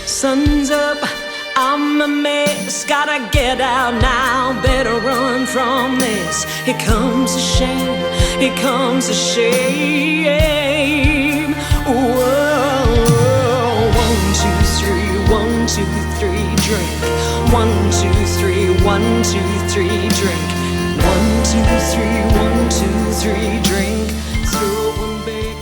Sun's up, I'm a mess, gotta get out now, better run from this. Here comes a shame, here comes a shame. Whoa, 1, 2, 3, 1, 2, 3, drink. 1, 2, 3, 1, 2, 3, drink. 1, 2, 3, 1, 2, 3, drink. Throw one big.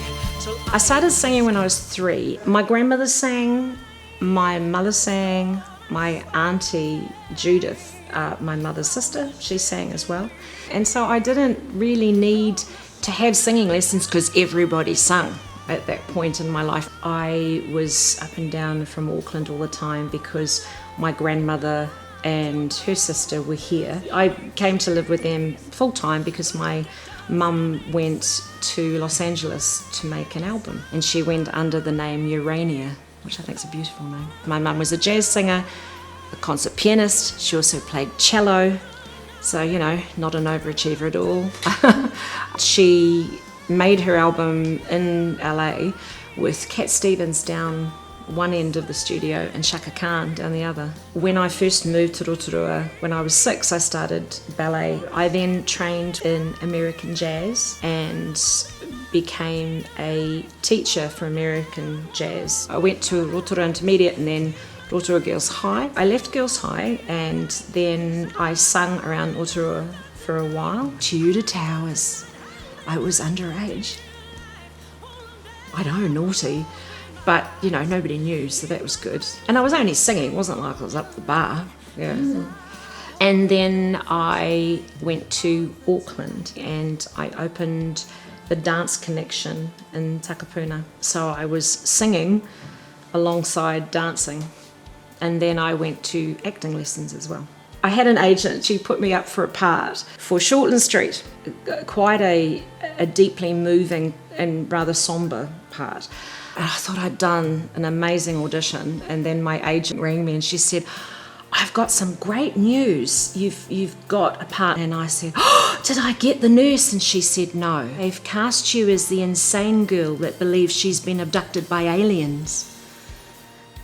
I started singing when I was 3. My grandmother sang, my mother sang, my auntie Judith, my mother's sister, she sang as well. And so I didn't really need to have singing lessons because everybody sung at that point in my life. I was up and down from Auckland all the time because my grandmother and her sister were here. I came to live with them full time because my mum went to Los Angeles to make an album, and she went under the name Urania, which I think is a beautiful name. My mum was a jazz singer, a concert pianist. She also played cello, so, you know, not an overachiever at all. She made her album in LA with Cat Stevens down one end of the studio and Shaka Khan down the other. When I first moved to Rotorua, when I was 6, I started ballet. I then trained in American jazz and became a teacher for American jazz. I went to Rotorua Intermediate and then Rotorua Girls High. I left Girls High and then I sung around Rotorua for a while. Tudor Towers. I was underage. I know, naughty. But, you know, nobody knew, so that was good. And I was only singing, it wasn't like I was up the bar. Yeah. And then I went to Auckland and I opened the Dance Connection in Takapuna. So I was singing alongside dancing. And then I went to acting lessons as well. I had an agent, she put me up for a part for Shortland Street, quite a deeply moving and rather sombre part. And I thought I'd done an amazing audition, and then my agent rang me and she said, I've got some great news. You've got a part. And I said, oh, did I get the nurse? And she said, no. They've cast you as the insane girl that believes she's been abducted by aliens.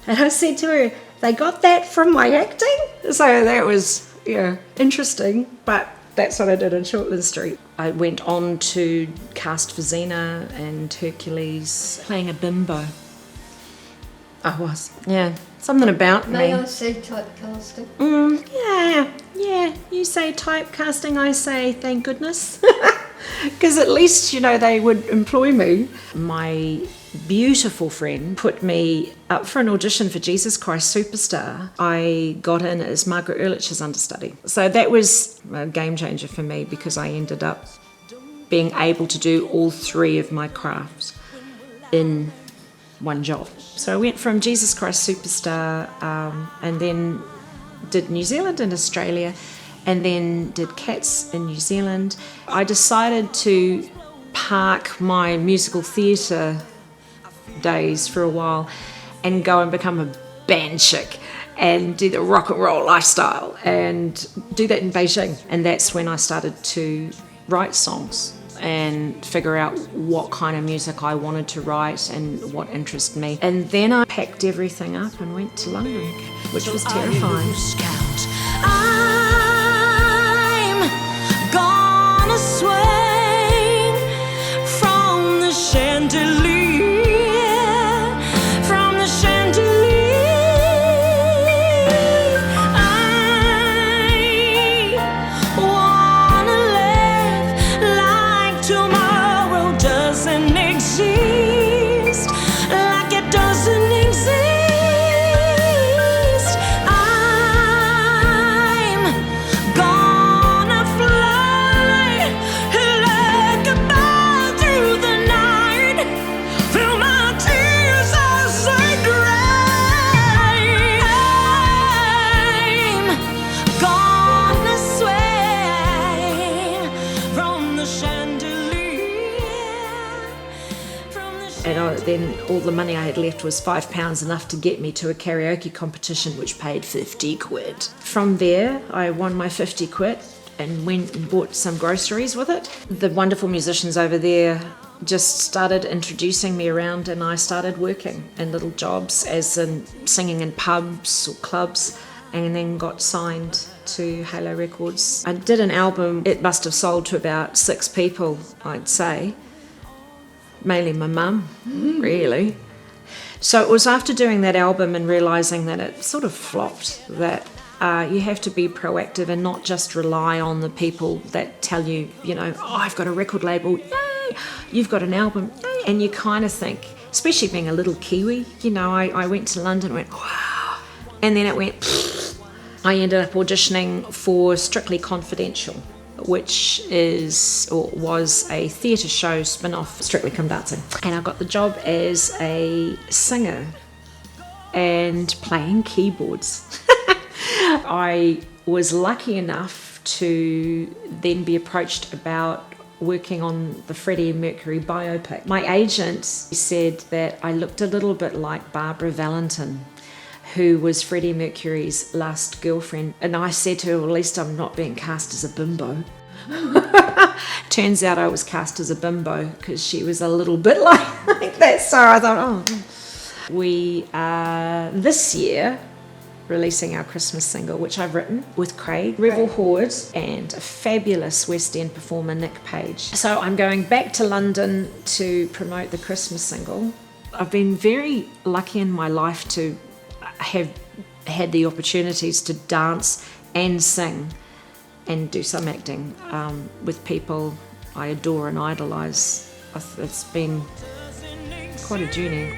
And I said to her, they got that from my acting? So that was, yeah, interesting, but that's what I did in Shortland Street. I went on to cast for Xena and Hercules, playing a bimbo. I was, yeah, something about me. May I say typecasting? Yeah, you say typecasting, I say thank goodness. Because at least, you know, they would employ me. My beautiful friend put me up for an audition for Jesus Christ Superstar. I got in as Margaret Ehrlich's understudy. So that was a game changer for me because I ended up being able to do all 3 of my crafts in one job. So I went from Jesus Christ Superstar and then did New Zealand and Australia and then did Cats in New Zealand. I decided to park my musical theatre days for a while and go and become a band chick and do the rock and roll lifestyle and do that in Beijing. And that's when I started to write songs and figure out what kind of music I wanted to write and what interested me. And then I packed everything up and went to London, which was terrifying. I'm gonna swing from the chandelier. Then all the money I had left was £5, enough to get me to a karaoke competition which paid 50 quid. From there I won my 50 quid and went and bought some groceries with it. The wonderful musicians over there just started introducing me around, and I started working in little jobs, as in singing in pubs or clubs, and then got signed to Halo Records. I did an album. It must have sold to about 6 people, I'd say. Mainly my mum, really. So it was after doing that album and realising that it sort of flopped, that you have to be proactive and not just rely on the people that tell you, oh, I've got a record label, yay, you've got an album, yay. And you kind of think, especially being a little Kiwi, I went to London and went, wow, and then it went, pfft. I ended up auditioning for Strictly Confidential, which was a theatre show spin-off Strictly Come Dancing. And I got the job as a singer and playing keyboards. I was lucky enough to then be approached about working on the Freddie Mercury biopic. My agent said that I looked a little bit like Barbara Valentin, who was Freddie Mercury's last girlfriend. And I said to her, well, at least I'm not being cast as a bimbo. Turns out I was cast as a bimbo because she was a little bit like that. So I thought, we are this year releasing our Christmas single, which I've written with Craig Revel Horde and a fabulous West End performer, Nick Page. So I'm going back to London to promote the Christmas single. I've been very lucky in my life to have had the opportunities to dance and sing and do some acting with people I adore and idolise. It's been quite a journey.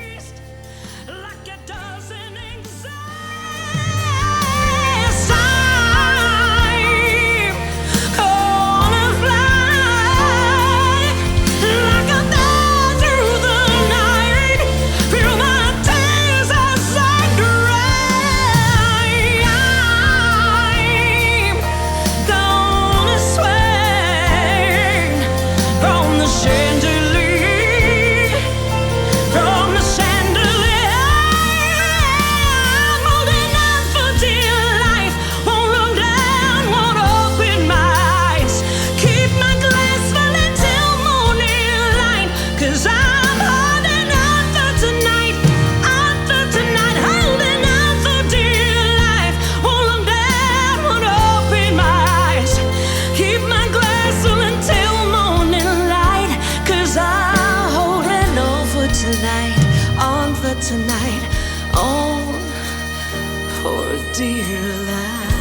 Tonight, on for dear life.